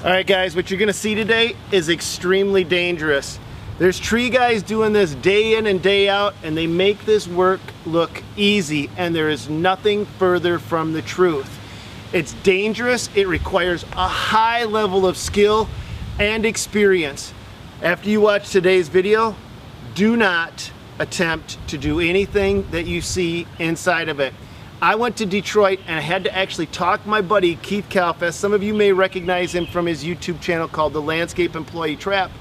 All right guys, what you're gonna see today is extremely dangerous. There's tree guys doing this day in and day out, and they make this work look easy, and there is nothing further from the truth. It's dangerous, it requires a high level of skill and experience. After you watch today's video, do not attempt to do anything that you see inside of it. I went to Detroit and I had to actually talk my buddy Keith Kalfas, some of you may recognize him from his YouTube channel called The Landscape Employee Trap,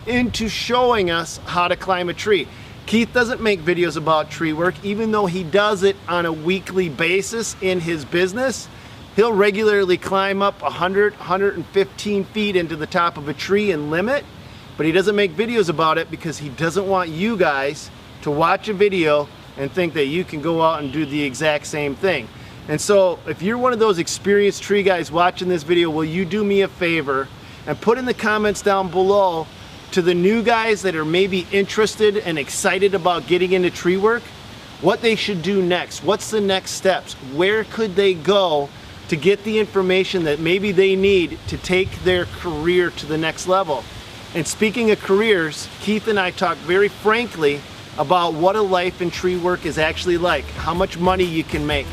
into showing us how to climb a tree. Keith doesn't make videos about tree work, even though he does it on a weekly basis in his business. He'll regularly climb up 100, 115 feet into the top of a tree and limit, but he doesn't make videos about it because he doesn't want you guys to watch a video and think that you can go out and do the exact same thing. And so if you're one of those experienced tree guys watching this video, will you do me a favor and put in the comments down below to the new guys that are maybe interested and excited about getting into tree work, what they should do next, what's the next steps, where could they go to get the information that maybe they need to take their career to the next level. And speaking of careers, Keith and I talked very frankly about what a life in tree work is actually like, how much money you can make,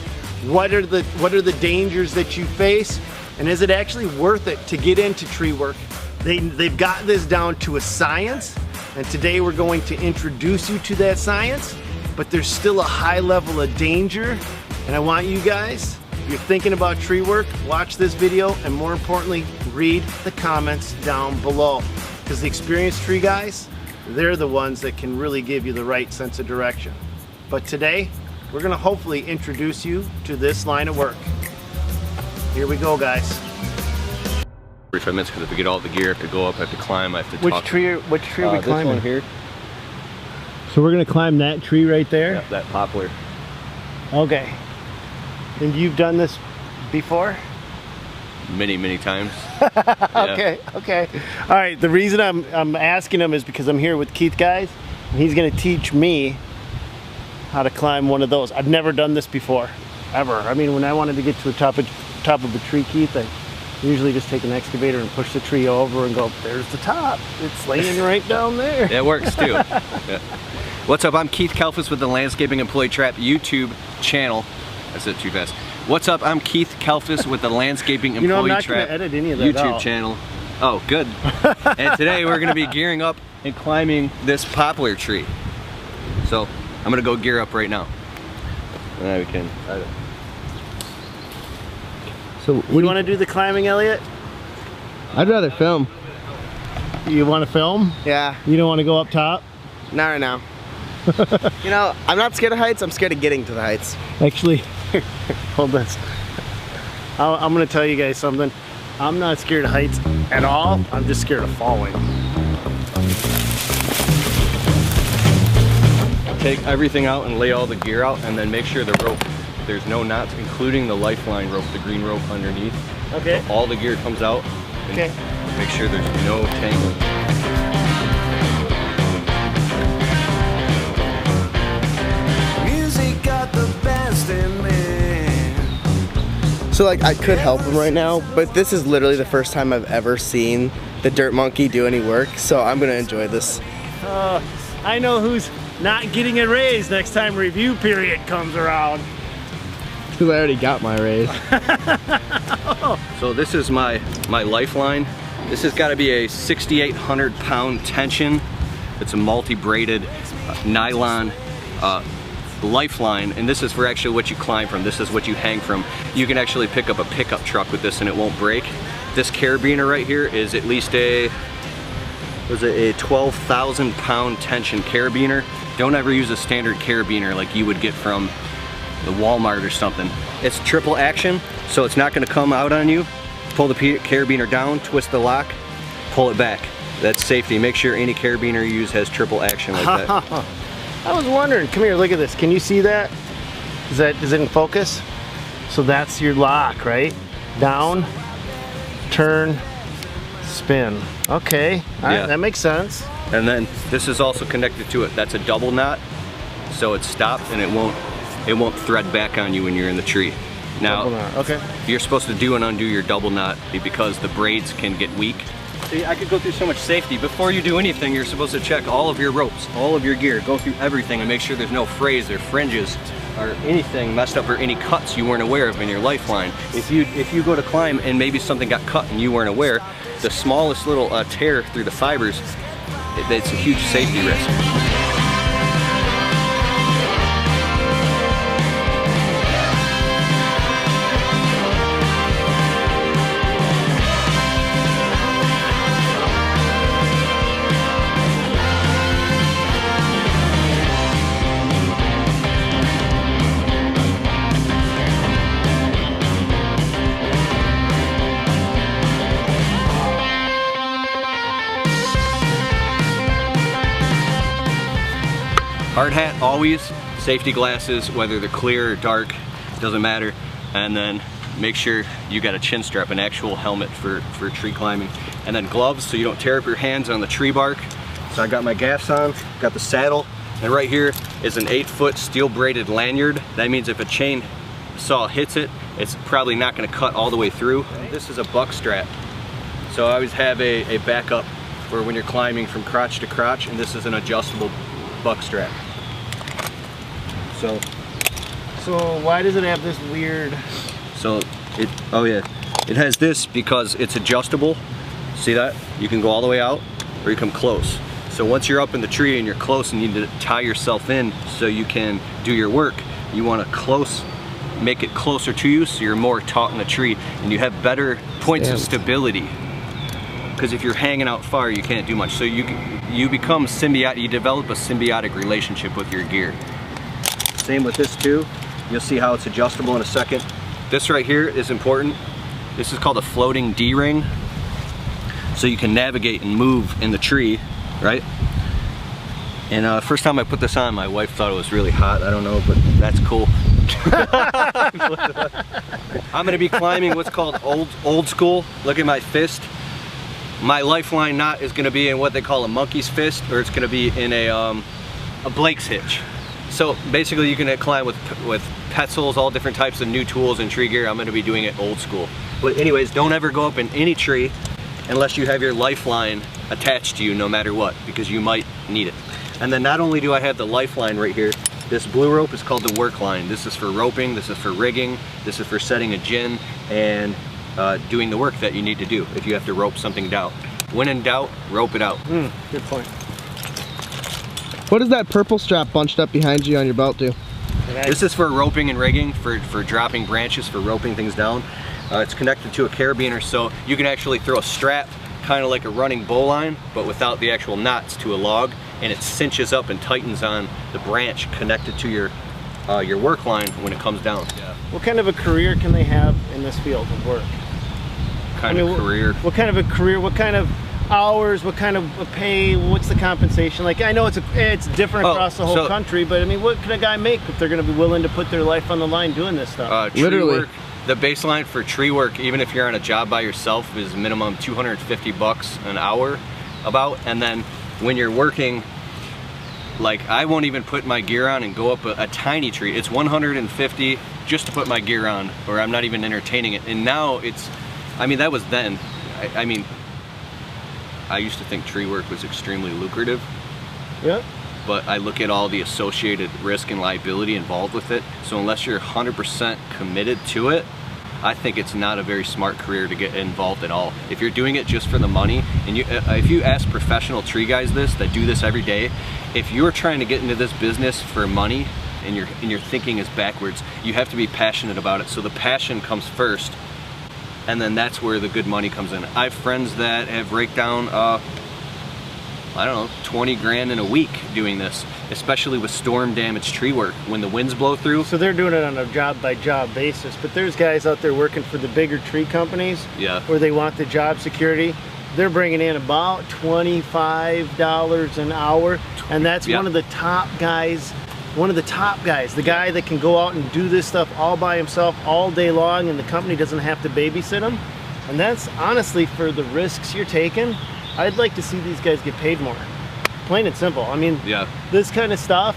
what are the dangers that you face, and is it actually worth it to get into tree work? They've got this down to a science, and today we're going to introduce you to that science, but there's still a high level of danger, and I want you guys, if you're thinking about tree work, watch this video, and more importantly, read the comments down below, because the experienced tree guys, they're the ones that can really give you the right sense of direction. But today, we're gonna hopefully introduce you to this line of work. Here we go, guys. 45 minutes because if we get all the gear, I have to go up, I have to climb, I have to talk. Which tree are we climbing? This one here. So we're gonna climb that tree right there? Yep, that poplar. Okay. And you've done this before? Many times. Okay, okay. All right, the reason I'm asking him is because I'm here with Keith guys, and he's gonna teach me how to climb one of those. I've never done this before, ever. I mean, when I wanted to get to the top of a tree, Keith, I usually just take an excavator and push the tree over and go, there's the top. It's laying right down there. It works too. Yeah. What's up, I'm Keith Kalfas with the Landscaping Employee Trap YouTube channel. I said too fast. What's up, I'm Keith Kalfas with the Landscaping Employee I'm not Trap edit any of that YouTube channel. Oh, good. And today we're gonna be gearing up and climbing this poplar tree. So I'm gonna go gear up right now. And we can. So you want to do the climbing, Elliot? I'd rather film. You want to film? Yeah. You don't want to go up top? Not right now. You know, I'm not scared of heights, I'm scared of getting to the heights. Actually, hold this. I'm going to tell you guys something. I'm not scared of heights at all. I'm just scared of falling. Take everything out and lay all the gear out, and then make sure the rope, there's no knots, including the lifeline rope, the green rope underneath. Okay. So all the gear comes out. Okay. Make sure there's no tangling. Music got the best in me. So like, I could help him right now, but this is literally the first time I've ever seen the dirt monkey do any work, so I'm gonna enjoy this. I know who's not getting a raise next time review period comes around. Because I already got my raise. So this is my lifeline. This has got to be a 6,800 pound tension. It's a multi-braided nylon lifeline, and this is for actually what you climb from. This is what you hang from. You can actually pick up a pickup truck with this and it won't break. This carabiner right here is at least a 12,000 pound tension carabiner. Don't ever use a standard carabiner like you would get from the Walmart or something. It's triple action, so it's not going to come out on you. Pull the carabiner down, twist the lock, pull it back. That's safety. Make sure any carabiner you use has triple action like that. I was wondering, come here, look at this. Can you see that? Is it in focus? So that's your lock, right? Down, turn, spin. Okay, all right, that makes sense. And then this is also connected to it. That's a double knot, so it's stopped and it won't thread back on you when you're in the tree. Now, Double knot, okay. you're supposed to do and undo your double knot because the braids can get weak. See, I could go through so much safety. Before you do anything, you're supposed to check all of your ropes, all of your gear, go through everything and make sure there's no frays or fringes or anything messed up or any cuts you weren't aware of in your lifeline. If you go to climb and maybe something got cut and you weren't aware, the smallest little tear through the fibers, it's a huge safety risk. Hard hat always, safety glasses, whether they're clear or dark, doesn't matter. And then make sure you got a chin strap, an actual helmet for tree climbing. And then gloves so you don't tear up your hands on the tree bark. So I got my gaffs on, got the saddle, and right here is an 8-foot steel braided lanyard. That means if a chain saw hits it, it's probably not gonna cut all the way through. This is a buck strap. So I always have a backup for when you're climbing from crotch to crotch, and this is an adjustable buck strap. So why does it have this weird? It has this because it's adjustable. See that? You can go all the way out or you come close. So once you're up in the tree and you're close and you need to tie yourself in so you can do your work, you want to make it closer to you so you're more taut in the tree and you have better points of stability. Because if you're hanging out far, you can't do much. So you become symbiotic, you develop a symbiotic relationship with your gear. Same with this too. You'll see how it's adjustable in a second. This right here is important. This is called a floating D-ring. So you can navigate and move in the tree, right? And first time I put this on, my wife thought it was really hot. I don't know, but that's cool. I'm gonna be climbing what's called old school. Look at my fist. My lifeline knot is gonna be in what they call a monkey's fist, or it's gonna be in a Blake's hitch. So basically you can climb with petzels, all different types of new tools and tree gear. I'm gonna be doing it old school. But anyways, don't ever go up in any tree unless you have your lifeline attached to you no matter what, because you might need it. And then not only do I have the lifeline right here, this blue rope is called the work line. This is for roping, this is for rigging, this is for setting a gin and doing the work that you need to do if you have to rope something down. When in doubt, rope it out. Good point. What does that purple strap bunched up behind you on your belt do? This is for roping and rigging, for dropping branches, for roping things down. It's connected to a carabiner, so you can actually throw a strap, kind of like a running bowline, but without the actual knots, to a log, and it cinches up and tightens on the branch connected to your work line when it comes down. Yeah. What kind of a career can they have in this field of work? Career? What kind of a career? What kind of hours? What kind of pay? What's the compensation? Like, I know it's different across the whole country, but I mean, what can a guy make if they're going to be willing to put their life on the line doing this stuff? Literally. Work, the baseline for tree work, even if you're on a job by yourself, is minimum $250 an hour about. And then when you're working, like, I won't even put my gear on and go up a tiny tree. It's $150 just to put my gear on, or I'm not even entertaining it. And now it's, I mean, that was then. I mean, I used to think tree work was extremely lucrative. Yeah. But I look at all the associated risk and liability involved with it. So unless you're 100% committed to it, I think it's not a very smart career to get involved at all. If you're doing it just for the money, and if you ask professional tree guys that do this every day, if you're trying to get into this business for money and your thinking is backwards, you have to be passionate about it. So the passion comes first, and then that's where the good money comes in. I have friends that have raked down, I don't know, 20 grand in a week doing this, especially with storm damaged tree work when the winds blow through. So they're doing it on a job by job basis, but there's guys out there working for the bigger tree companies, yeah, where they want the job security. They're bringing in about $25 an hour, and that's one of the top guys. The guy that can go out and do this stuff all by himself all day long, and the company doesn't have to babysit him. And that's honestly, for the risks you're taking, I'd like to see these guys get paid more. Plain and simple. I mean, this kind of stuff,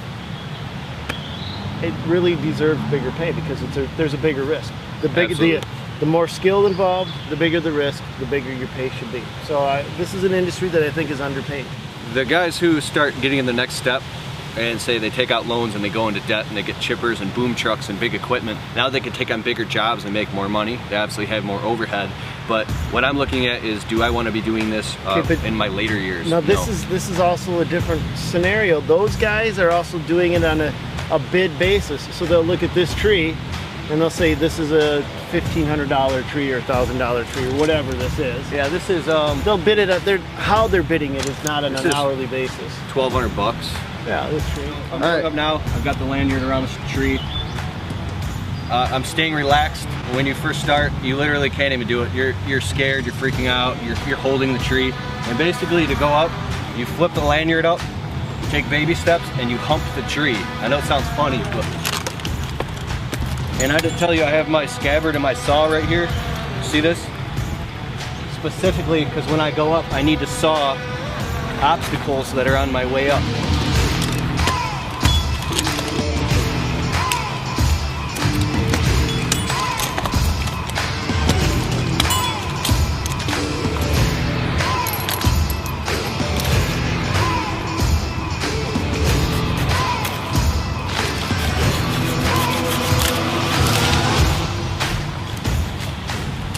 it really deserves bigger pay because there's a bigger risk. The bigger Absolutely. the more skill involved, the bigger the risk, the bigger your pay should be. So this is an industry that I think is underpaid. The guys who start getting in the next step and say they take out loans and they go into debt and they get chippers and boom trucks and big equipment, now they can take on bigger jobs and make more money. They absolutely have more overhead. But what I'm looking at is, do I want to be doing this in my later years? Now this is also a different scenario. Those guys are also doing it on a bid basis. So they'll look at this tree and they'll say this is a $1,500 tree or $1,000 tree or whatever this is. Yeah, this is They'll bid it at how they're bidding it is not on This an is- hourly basis. $1,200. Yeah, this tree. I'm going up now. I've got the lanyard around the tree. I'm staying relaxed. When you first start, you literally can't even do it. You're scared, you're freaking out, you're holding the tree. And basically to go up, you flip the lanyard up, take baby steps, and you hump the tree. I know it sounds funny, but... And I did tell you I have my scabbard and my saw right here. See this? Specifically because when I go up, I need to saw obstacles that are on my way up.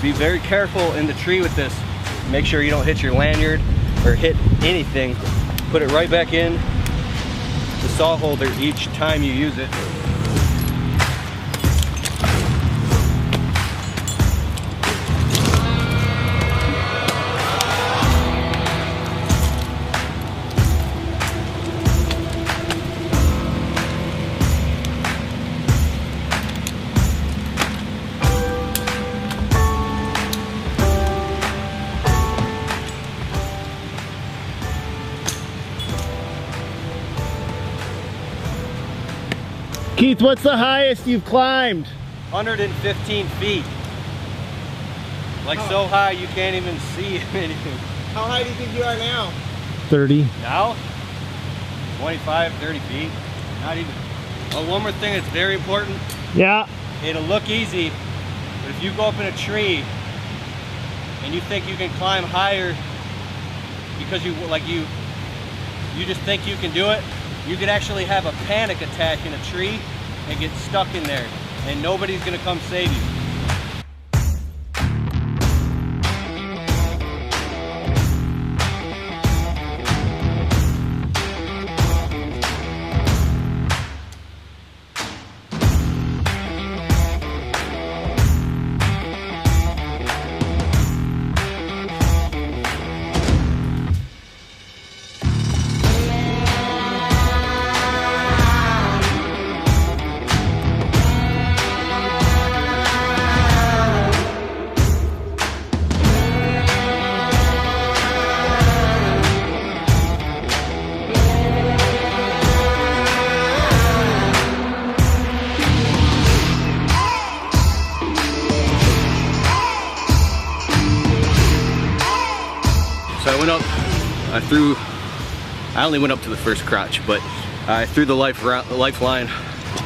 Be very careful in the tree with this. Make sure you don't hit your lanyard or hit anything. Put it right back in the saw holder each time you use it. Keith, what's the highest you've climbed? 115 feet. Like so high you can't even see anything. How high do you think you are now? 30. Now, 25, 30 feet. Not even. Oh, one more thing that's very important. Yeah. It'll look easy, but if you go up in a tree and you think you can climb higher because you just think you can do it, you could actually have a panic attack in a tree and get stuck in there, and nobody's gonna come save you. So I went up, I only went up to the first crotch, but I threw the lifeline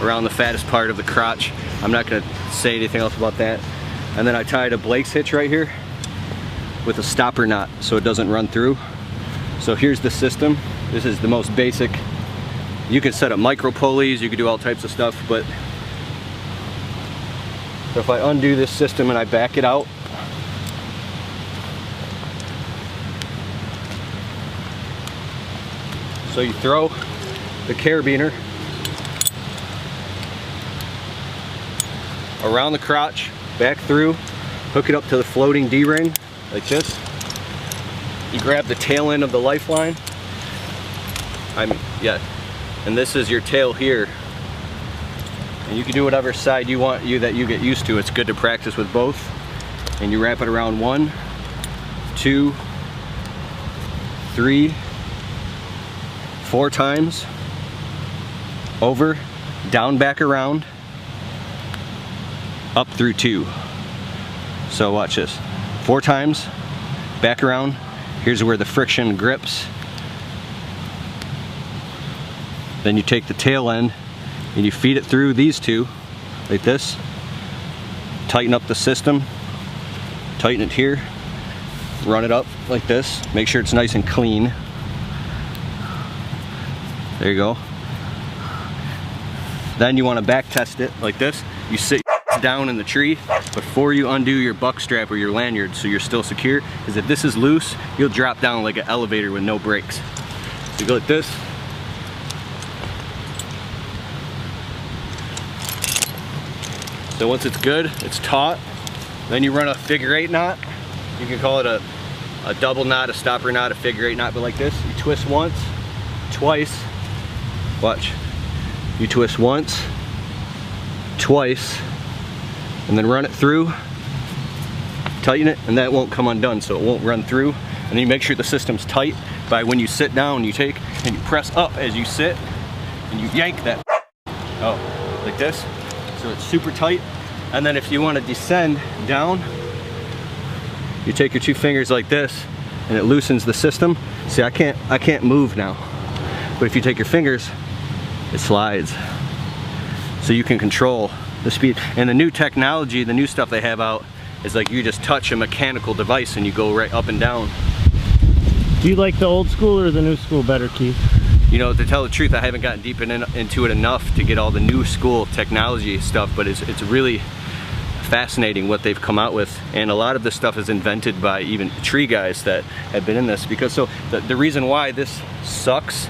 around the fattest part of the crotch. I'm not gonna say anything else about that. And then I tied a Blake's hitch right here with a stopper knot so it doesn't run through. So here's the system. This is the most basic. You can set up micro pulleys, you can do all types of stuff, but so if I undo this system and I back it out, so you throw the carabiner around the crotch, back through, hook it up to the floating D-ring like this. You grab the tail end of the lifeline. And this is your tail here. And you can do whatever side you want that you get used to. It's good to practice with both. And you wrap it around 1, 2, 3, 4 times, over, down, back around, up through 2. So watch this. 4 times, back around. Here's where the friction grips. Then you take the tail end and you feed it through these two, like this. tighten up the system, tighten it here, run it up like this, make sure it's nice and clean. There you go. Then you want to back test it like this. You sit down in the tree before you undo your buck strap or your lanyard so you're still secure, because if this is loose, you'll drop down like an elevator with no brakes. So you go like this. So once it's good, it's taut, then you run a figure-8 knot. You can call it a double knot, a stopper knot, a figure-8 knot, but like this. You twist once, twice, watch. You twist once, twice, and then run it through, tighten it, and that won't come undone, so it won't run through. And then you make sure the system's tight by when you sit down, you take and you press up as you sit, and you yank that, oh, like this. So it's super tight. And then if you want to descend down, you take your two fingers like this, and it loosens the system. See, I can't move now, but if you take your fingers, it slides. So you can control the speed. And the new technology, the new stuff they have out, is like you just touch a mechanical device and you go right up and down. Do you like the old school or the new school better, Keith? You know, to tell the truth, I haven't gotten deep into it enough to get all the new school technology stuff, but it's really fascinating what they've come out with. And a lot of this stuff is invented by even tree guys that have been in this. Because so the reason why this sucks,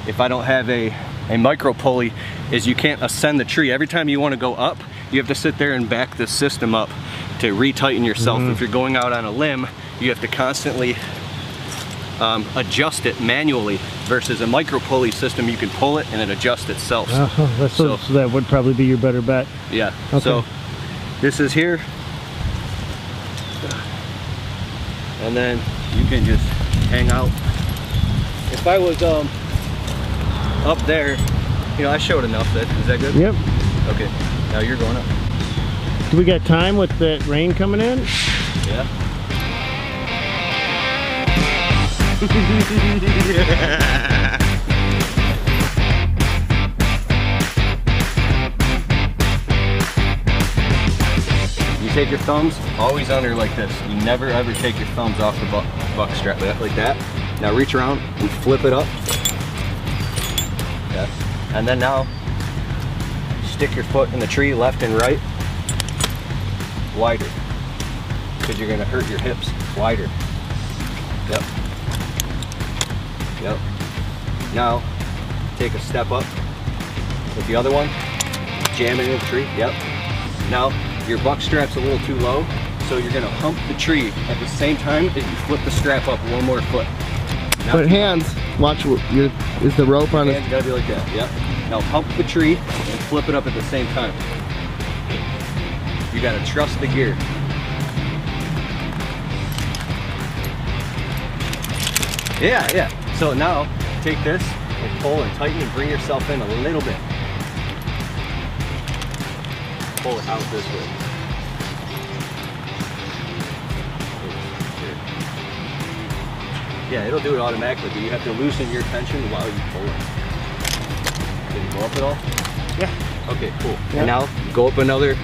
if I don't have a micro pulley, is you can't ascend the tree. Every time you want to go up, you have to sit there and back this system up to retighten yourself. If you're going out on a limb, you have to constantly adjust it manually, versus a micro pulley system, you can pull it and it adjusts itself. So that would probably be your better bet. Yeah. Okay. So this is here, and then you can just hang out. If I was up there, you know, I showed enough. Is that good? Yep. Okay. Now you're going up. Do we got time with the rain coming in? Yeah. You take your thumbs always under like this. You never ever take your thumbs off the buck strap like that. Now reach around and flip it up. Yes. And then now stick your foot in the tree, left and right, wider, because you're going to hurt your hips. Wider. Yep. Yep. Now take a step up with the other one, jam it in the tree. Yep. Now your buck strap's a little too low, so you're going to hump the tree at the same time as you flip the strap up one more foot. Now, But hands, watch, is the rope on it? hands gotta be like that. Yep. Now hump the tree and flip it up at the same time. You gotta trust the gear. Yeah, yeah. So now take this and pull and tighten and bring yourself in a little bit. Pull it out this way. Yeah, it'll do it automatically, but you have to loosen your tension while you pull it. Did it go up at all? Yeah. Okay, cool. Yeah. And now go up another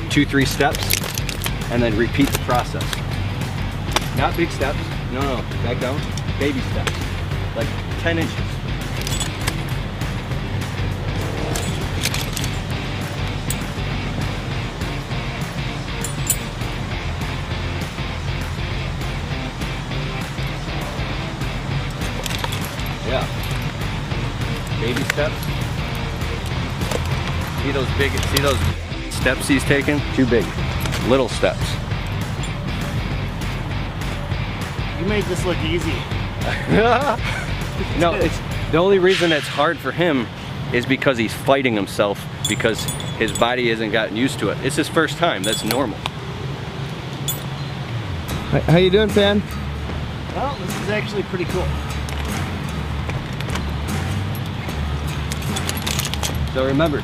2-3 steps and then repeat the process. Not big steps. No, no, back down. Baby steps. Like 10 inches. Yeah. Baby steps. See those steps he's taking? Too big. Little steps. You made this look easy. No, it's the only reason it's hard for him is because he's fighting himself, because his body hasn't gotten used to it. It's his first time. That's normal. How you doing, Fan? Well, this is actually pretty cool. So remember,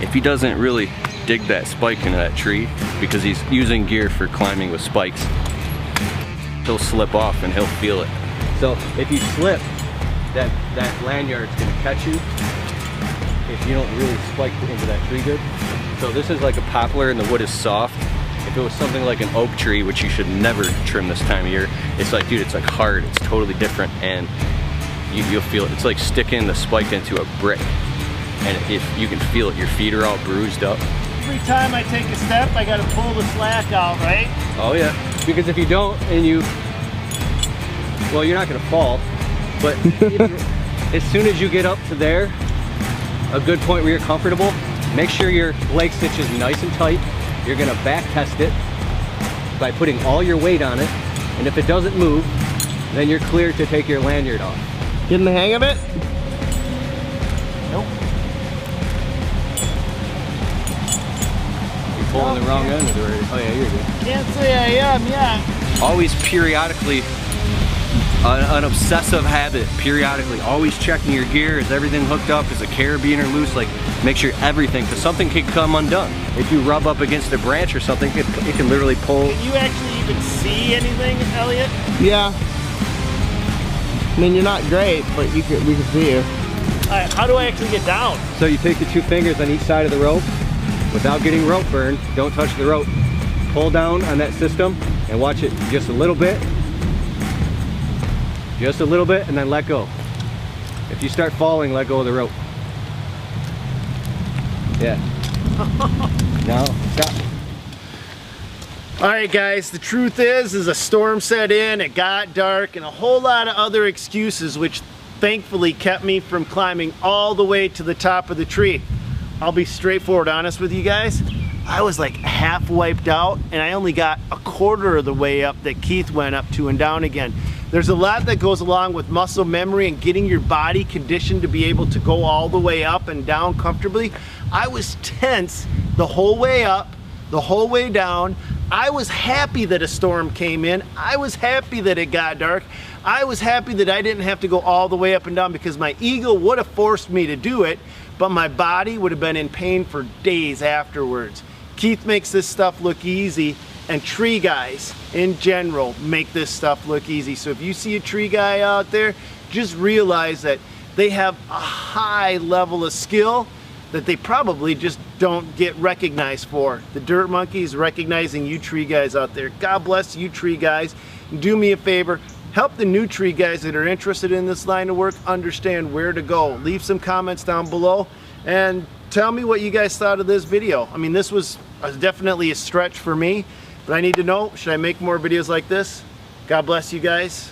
if he doesn't really dig that spike into that tree, because he's using gear for climbing with spikes, he'll slip off and he'll feel it. So if you slip, that lanyard's gonna catch you if you don't really spike into that tree good. So this is like a poplar and the wood is soft. If it was something like an oak tree, which you should never trim this time of year, it's like, dude, it's like hard, it's totally different, and you'll feel it. It's like sticking the spike into a brick, and if you can feel it, your feet are all bruised up. Every time I take a step, I gotta pull the slack out, right? Oh yeah, because if you don't, and well, you're not gonna fall, but as soon as you get up to there, a good point where you're comfortable, make sure your leg stitch is nice and tight. You're gonna back test it by putting all your weight on it, and if it doesn't move, then you're clear to take your lanyard off. Getting the hang of it? Nope. You're pulling the wrong end of it already. Oh yeah, you're good. Can't say I am, yeah. Always periodically, an obsessive habit, periodically, always checking your gear. Is everything hooked up? Is the carabiner loose? Like, make sure everything, because something can come undone. If you rub up against a branch or something, it can literally pull. Can you actually even see anything, Elliot? Yeah. I mean, you're not great, but we can see you. Alright, how do I actually get down? So you take the 2 fingers on each side of the rope, without getting rope burn, don't touch the rope. Pull down on that system and watch it just a little bit. Just a little bit, and then let go. If you start falling, let go of the rope. Yeah. Now, stop. All right, guys, the truth is a storm set in, it got dark, and a whole lot of other excuses, which thankfully kept me from climbing all the way to the top of the tree. I'll be straightforward honest with you guys. I was like half wiped out, and I only got a quarter of the way up that Keith went up to and down again. There's a lot that goes along with muscle memory and getting your body conditioned to be able to go all the way up and down comfortably. I was tense the whole way up, the whole way down. I was happy that a storm came in. I was happy that it got dark. I was happy that I didn't have to go all the way up and down, because my ego would have forced me to do it, but my body would have been in pain for days afterwards. Keith makes this stuff look easy, and tree guys in general make this stuff look easy. So if you see a tree guy out there, just realize that they have a high level of skill that they probably just don't get recognized for. The Dirt Monkey is recognizing you tree guys out there. God bless you tree guys. Do me a favor, help the new tree guys that are interested in this line of work understand where to go. Leave some comments down below and tell me what you guys thought of this video. I mean, this was definitely a stretch for me, but I need to know, should I make more videos like this? God bless you guys.